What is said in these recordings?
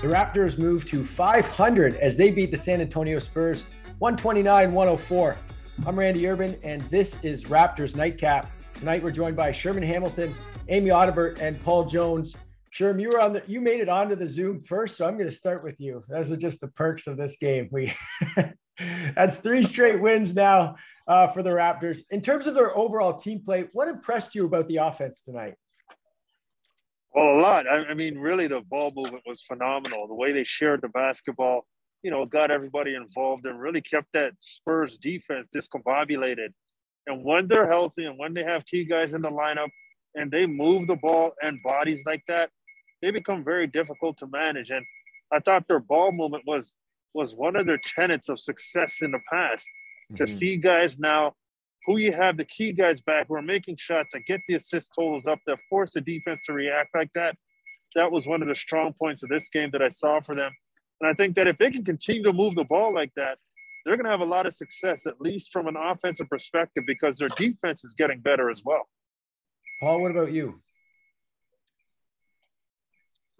The Raptors move to 500 as they beat the San Antonio Spurs 129-104. I'm Randy Urban, and this is Raptors Night Cap. Tonight we're joined by Sherman Hamilton, Amy Audibert, and Paul Jones. Sherm, you made it onto the Zoom first, so I'm going to start with you. Those are just the perks of this game. That's 3 straight wins now for the Raptors. In terms of their overall team play, what impressed you about the offense tonight? Well, a lot. I mean, really, the ball movement was phenomenal. The way they shared the basketball, got everybody involved and really kept that Spurs defense discombobulated. And when they're healthy and when they have key guys in the lineup and they move the ball and bodies like that, they become very difficult to manage. And I thought their ball movement was one of their tenets of success in the past. Mm-hmm. To see guys now who you have the key guys back who are making shots that get the assist totals up, that force the defense to react like that. That was one of the strong points of this game that I saw for them. And I think that if they can continue to move the ball like that, they're going to have a lot of success, at least from an offensive perspective, because their defense is getting better as well. Paul, what about you?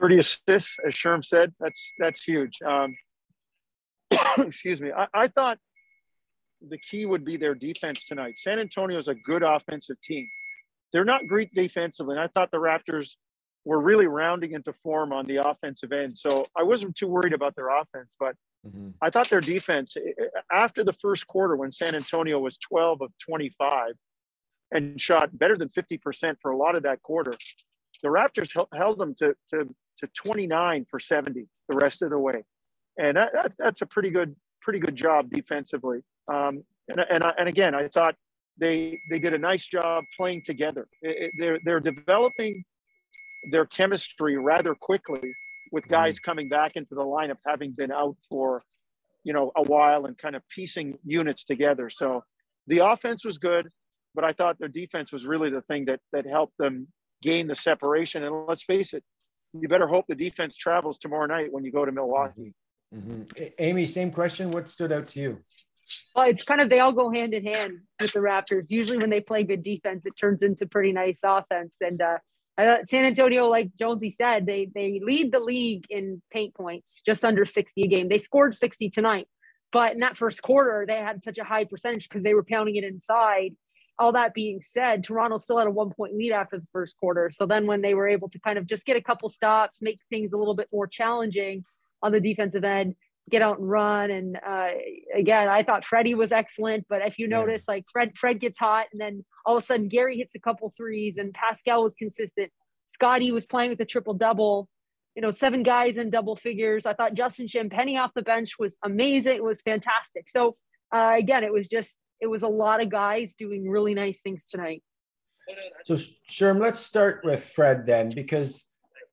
30 assists, as Sherm said, that's huge. Excuse me. I thought the key would be their defense tonight. San Antonio is a good offensive team. They're not great defensively, and I thought the Raptors were really rounding into form on the offensive end. So I wasn't too worried about their offense, but I thought their defense, after the first quarter when San Antonio was 12 of 25 and shot better than 50% for a lot of that quarter, the Raptors held them to 29 for 70 the rest of the way. And that's a pretty good job defensively. And again, I thought they did a nice job playing together. They're developing their chemistry rather quickly with guys coming back into the lineup, having been out for, a while and kind of piecing units together. So the offense was good, but I thought their defense was really the thing that helped them gain the separation. And let's face it, you better hope the defense travels tomorrow night when you go to Milwaukee. Mm-hmm. Amy, same question. What stood out to you? Well, it's kind of, they all go hand in hand with the Raptors. Usually when they play good defense, it turns into pretty nice offense. And San Antonio, like Jonesy said, they lead the league in paint points, just under 60 a game. They scored 60 tonight, but in that first quarter, they had such a high percentage because they were pounding it inside. All that being said, Toronto still had a 1-point lead after the first quarter. So then when they were able to kind of just get a couple stops, make things a little bit more challenging on the defensive end, get out and run. And again, I thought Freddie was excellent, but if you notice, like Fred gets hot and then all of a sudden Gary hits a couple threes and Pascal was consistent. Scotty was playing with a triple-double, 7 guys in double figures. I thought Justin Champagnie off the bench was amazing. It was fantastic. So again, it was a lot of guys doing really nice things tonight. So Sherm, let's start with Fred then, because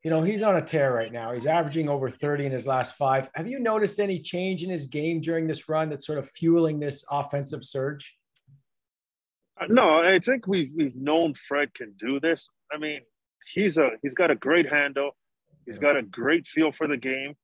he's on a tear right now. He's averaging over 30 in his last 5. Have you noticed any change in his game during this run that's sort of fueling this offensive surge? No, I think we've known Fred can do this. I mean, he's got a great handle. He's got a great feel for the game.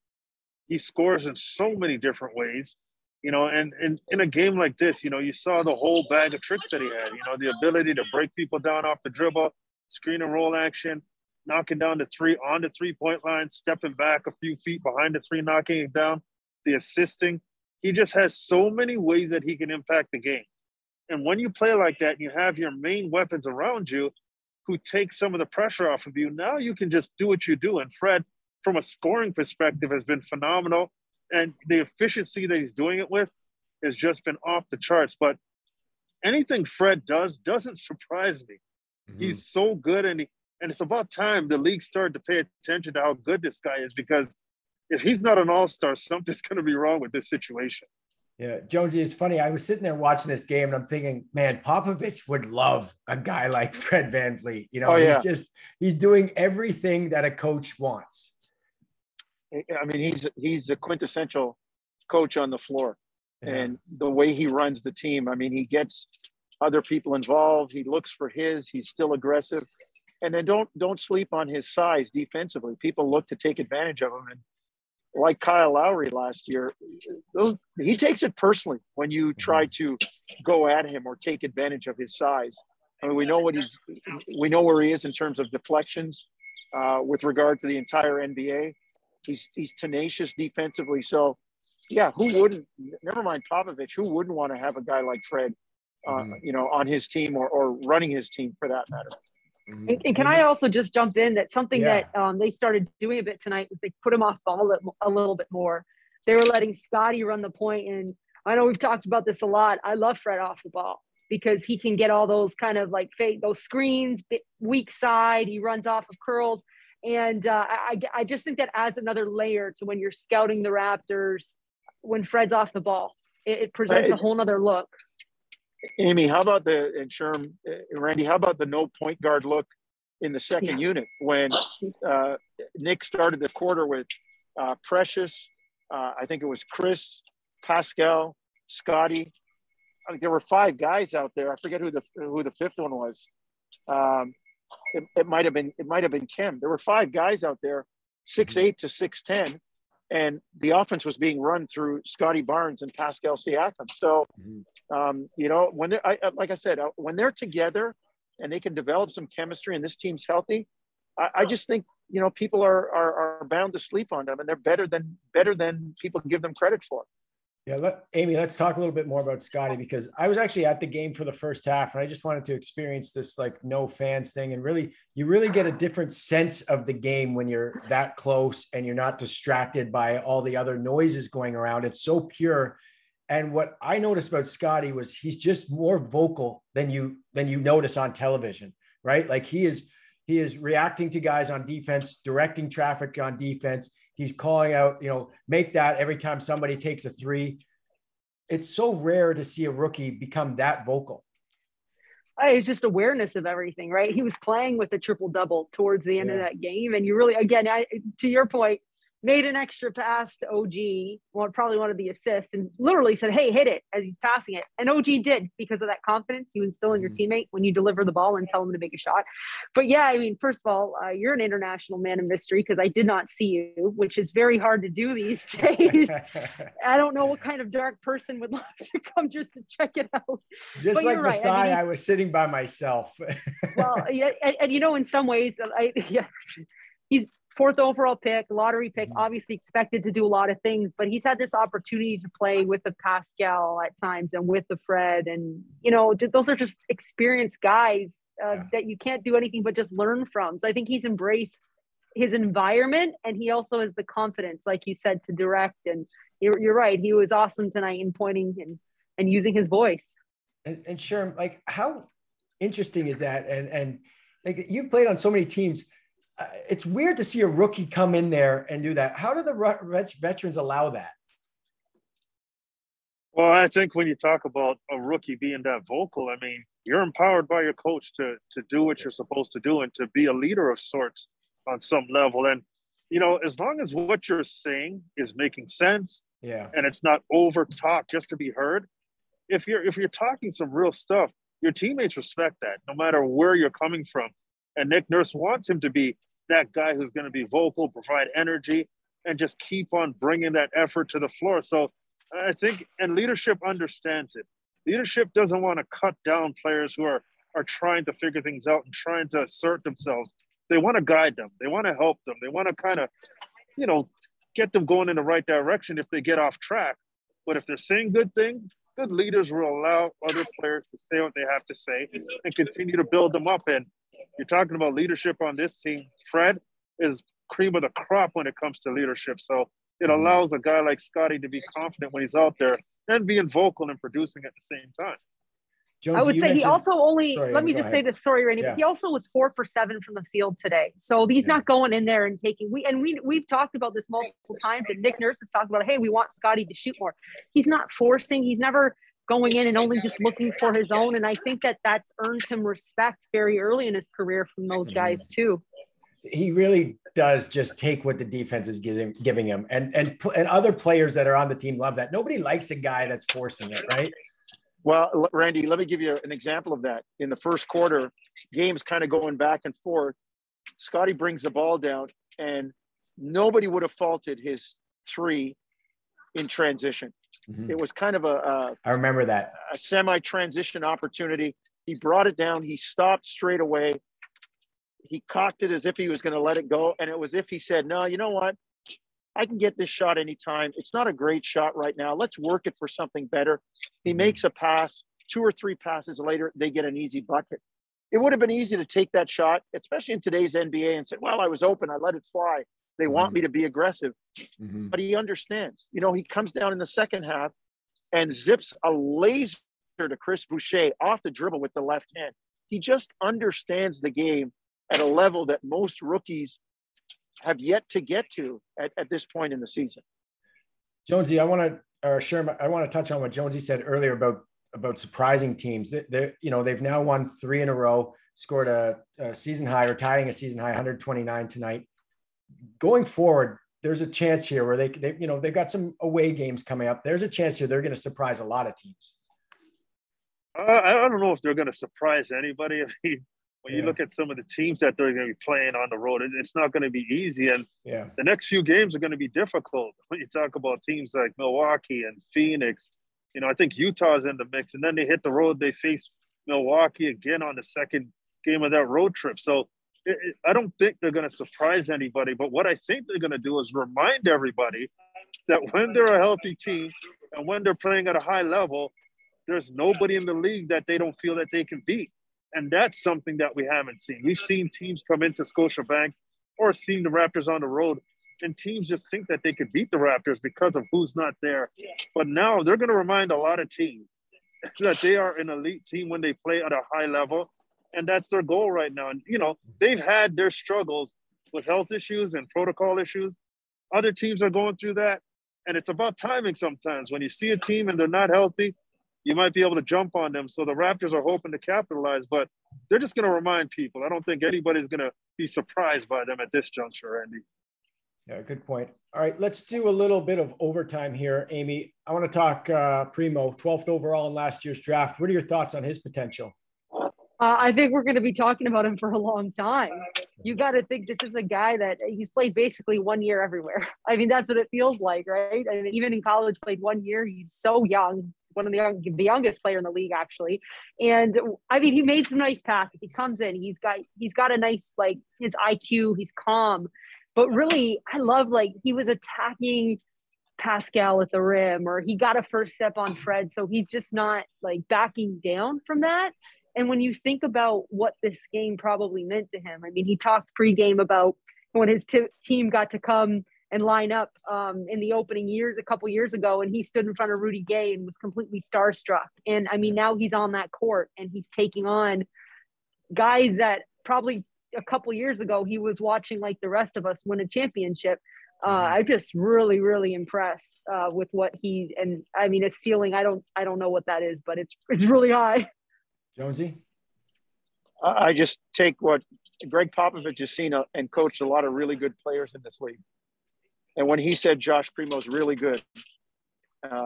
He scores in so many different ways, and in a game like this, you saw the whole bag of tricks that he had, the ability to break people down off the dribble, screen and roll action, knocking down the 3 on the 3-point line, stepping back a few feet behind the 3, knocking it down, the assisting. He just has so many ways that he can impact the game. And when you play like that, and you have your main weapons around you who take some of the pressure off of you, now you can just do what you do. And Fred, from a scoring perspective, has been phenomenal. And the efficiency that he's doing it with has just been off the charts. But anything Fred does doesn't surprise me. Mm-hmm. He's so good, and it's about time the league started to pay attention to how good this guy is, because if he's not an all-star, something's going to be wrong with this situation. Yeah, Jonesy, it's funny. I was sitting there watching this game and I'm thinking, man, Popovich would love a guy like Fred VanVleet. He's doing everything that a coach wants. I mean, he's a quintessential coach on the floor. Yeah. And the way he runs the team, I mean, he gets other people involved. He looks for he's still aggressive. And then don't sleep on his size defensively. People look to take advantage of him. And like Kyle Lowry last year, he takes it personally when you try to go at him or take advantage of his size. I mean, we know where he is in terms of deflections with regard to the entire NBA. He's tenacious defensively. So, yeah, who wouldn't? Never mind Popovich. Who wouldn't want to have a guy like Fred, on his team or running his team for that matter? And can I also just jump in that something that they started doing a bit tonight was they put him off ball a little bit more. They were letting Scotty run the point, and I know we've talked about this a lot. I love Fred off the ball because he can get all those kind of like fake, those screens, weak side. He runs off of curls. And I just think that adds another layer to when you're scouting the Raptors when Fred's off the ball. It presents a whole nother look. Amy, how about Randy, how about the no point guard look in the second unit when Nick started the quarter with Precious, I think it was Chris, Pascal, Scotty. I think there were 5 guys out there. I forget who the fifth one was. It might have been Kim. There were 5 guys out there, 6'8" to 6'10", and the offense was being run through Scotty Barnes and Pascal Siakam. So, when like I said, when they're together and they can develop some chemistry and this team's healthy, I just think people are bound to sleep on them, and they're better than people give them credit for. Yeah, Amy, let's talk a little bit more about Scotty, because I was actually at the game for the first half, and I just wanted to experience this like no fans thing. And you really get a different sense of the game when you're that close and you're not distracted by all the other noises going around. It's so pure. And what I noticed about Scotty was he's just more vocal than you notice on television, right? Like he is reacting to guys on defense, directing traffic on defense. He's calling out, make that every time somebody takes a 3. It's so rare to see a rookie become that vocal. It's just awareness of everything, right? He was playing with a triple-double towards the end of that game. And you really, again, to your point, made an extra pass to OG, probably one of the assists, and literally said, hey, hit it as he's passing it. And OG did, because of that confidence you instill in your teammate when you deliver the ball and tell him to make a shot. But yeah, I mean, first of all, you're an international man of mystery because I did not see you, which is very hard to do these days. I don't know what kind of dark person would love to come just to check it out. Just but like Masai, I was sitting by myself. Well, yeah, and in some ways, he's 4th overall pick, lottery pick, obviously expected to do a lot of things, but he's had this opportunity to play with the Pascal at times and with the Fred. And, those are just experienced guys that you can't do anything but just learn from. So I think he's embraced his environment, and he also has the confidence, like you said, to direct. And you're right. He was awesome tonight in pointing and using his voice. And Sherm, like, how interesting is that? And like, you've played on so many teams. It's weird to see a rookie come in there and do that. How do the veterans allow that? Well, I think when you talk about a rookie being that vocal, I mean, you're empowered by your coach to do what you're supposed to do and to be a leader of sorts on some level. And, as long as what you're saying is making sense, and it's not over talk just to be heard, if you're talking some real stuff, your teammates respect that no matter where you're coming from. And Nick Nurse wants him to be that guy who's going to be vocal, provide energy, and just keep on bringing that effort to the floor. So I think, and leadership understands it. Leadership doesn't want to cut down players who are trying to figure things out and trying to assert themselves. They want to guide them. They want to help them. They want to kind of, get them going in the right direction if they get off track. But if they're saying good things, good leaders will allow other players to say what they have to say and continue to build them up. And you're talking about leadership on this team. Fred is cream of the crop when it comes to leadership. So it allows a guy like Scotty to be confident when he's out there and being vocal and producing at the same time. Jonesy, I would say he also only, let me just say this, sorry, Randy, but he also was 4 for 7 from the field today. So he's not going in there and taking, we've talked about this multiple times, and Nick Nurse has talked about, hey, we want Scotty to shoot more. He's not forcing, he's never going in and only just looking for his own. And I think that's earned him respect very early in his career from those guys too. He really does just take what the defense is giving him. And other players that are on the team love that. Nobody likes a guy that's forcing it, right? Well, Randy, let me give you an example of that. In the first quarter, game's kind of going back and forth. Scotty brings the ball down, and nobody would have faulted his 3 in transition. It was kind of I remember that. A semi-transition opportunity. He brought it down. He stopped straight away. He cocked it as if he was going to let it go. And it was if he said, no, you know what? I can get this shot anytime. It's not a great shot right now. Let's work it for something better. He makes a pass. 2 or 3 passes later, they get an easy bucket. It would have been easy to take that shot, especially in today's NBA, and say, well, I was open. I let it fly. They want me to be aggressive. But he understands. You know, he comes down in the second half and zips a laser to Chris Boucher off the dribble with the left hand. He just understands the game at a level that most rookies have yet to get to at this point in the season. Jonesy, Sherman, I want to touch on what Jonesy said earlier about surprising teams. They've now won 3 in a row, scored a season high or tying a season high 129 tonight. Going forward, there's a chance here where they've got some away games coming up. There's a chance here they're going to surprise a lot of teams. I don't know if they're going to surprise anybody. I mean, when you look at some of the teams that they're going to be playing on the road, it's not going to be easy. And the next few games are going to be difficult. When you talk about teams like Milwaukee and Phoenix, you know, I think Utah's in the mix. And then they hit the road. They face Milwaukee again on the second game of that road trip. So I don't think they're going to surprise anybody. But what I think they're going to do is remind everybody that when they're a healthy team and when they're playing at a high level, there's nobody in the league that they don't feel that they can beat. And that's something that we haven't seen. We've seen teams come into Scotiabank or seen the Raptors on the road, and teams just think that they could beat the Raptors because of who's not there. But now they're going to remind a lot of teams that they are an elite team when they play at a high level, and that's their goal right now. And, you know, they've had their struggles with health issues and protocol issues. Other teams are going through that, and it's about timing sometimes. When you see a team and they're not healthy, you might be able to jump on them. So the Raptors are hoping to capitalize, but they're just going to remind people. I don't think anybody's going to be surprised by them at this juncture, Andy. Yeah, good point. All right, let's do a little bit of overtime here, Amy. I want to talk Primo, 12th overall in last year's draft. What are your thoughts on his potential? I think we're going to be talking about him for a long time. You got to think this is a guy that he's played basically 1 year everywhere. I mean, that's what it feels like, right? I mean, even in college, played 1 year. He's so young. One of the youngest player in the league, actually. And I mean, he made some nice passes. He comes in, he's got a nice, like, his IQ, he's calm. But really, I love, like, he was attacking Pascal at the rim, or he got a first step on Fred. So he's just not, like, backing down from that. And when you think about what this game probably meant to him, I mean, he talked pregame about when his team got to come and line up in the opening years, a couple years ago, and he stood in front of Rudy Gay and was completely starstruck. And I mean, now he's on that court and he's taking on guys that probably a couple years ago he was watching like the rest of us win a championship. I'm just really, really impressed with what and I mean, his ceiling, I don't know what that is, but it's really high. Jonesy? I just take what Greg Popovich has seen and coached a lot of really good players in this league. And when he said Josh Primo's really good,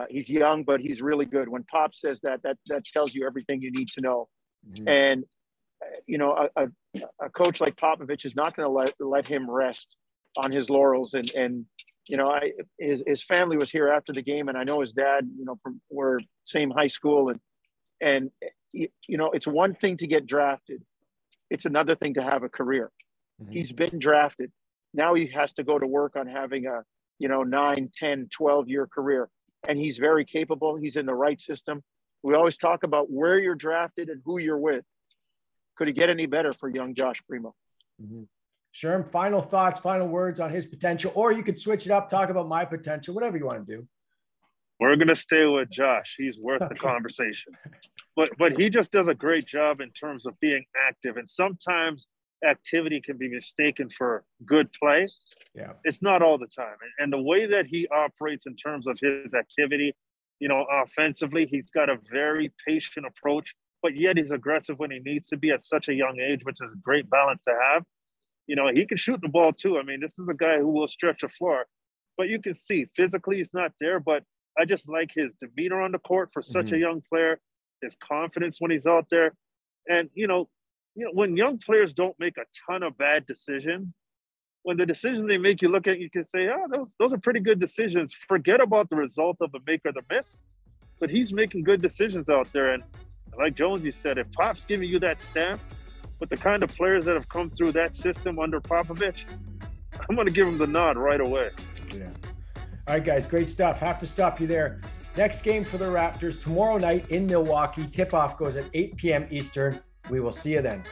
he's young, but he's really good. When Pop says that tells you everything you need to know. And, you know, a coach like Popovich is not going to let him rest on his laurels. And you know, his family was here after the game, and I know his dad, you know, we're same high school. And you know, it's one thing to get drafted. It's another thing to have a career. He's been drafted. Now he has to go to work on having a, you know, 9, 10, 12-year career. And he's very capable. He's in the right system. We always talk about where you're drafted and who you're with. Could he get any better for young Josh Primo? Sherm, final thoughts, final words on his potential, or you could switch it up, talk about my potential, whatever you want to do. We're going to stay with Josh. He's worth the conversation. But he just does a great job in terms of being active. And sometimes activity can be mistaken for good play. Yeah, it's not all the time. And the way that he operates in terms of his activity, you know, offensively, he's got a very patient approach, but yet he's aggressive when he needs to be at such a young age, which is a great balance to have. You know, he can shoot the ball too. I mean, this is a guy who will stretch a floor, but you can see physically he's not there. But I just like his demeanor on the court for such a young player, his confidence when he's out there. And, you know, when young players don't make a ton of bad decisions, when the decisions they make, you look at, you can say, oh, those are pretty good decisions. Forget about the result of the make or the miss. But he's making good decisions out there. And like Jonesy said, if Pop's giving you that stamp, with the kind of players that have come through that system under Popovich, I'm going to give him the nod right away. Yeah. All right, guys, great stuff. Have to stop you there. Next game for the Raptors tomorrow night in Milwaukee. Tip-off goes at 8 p.m. Eastern. We will see you then.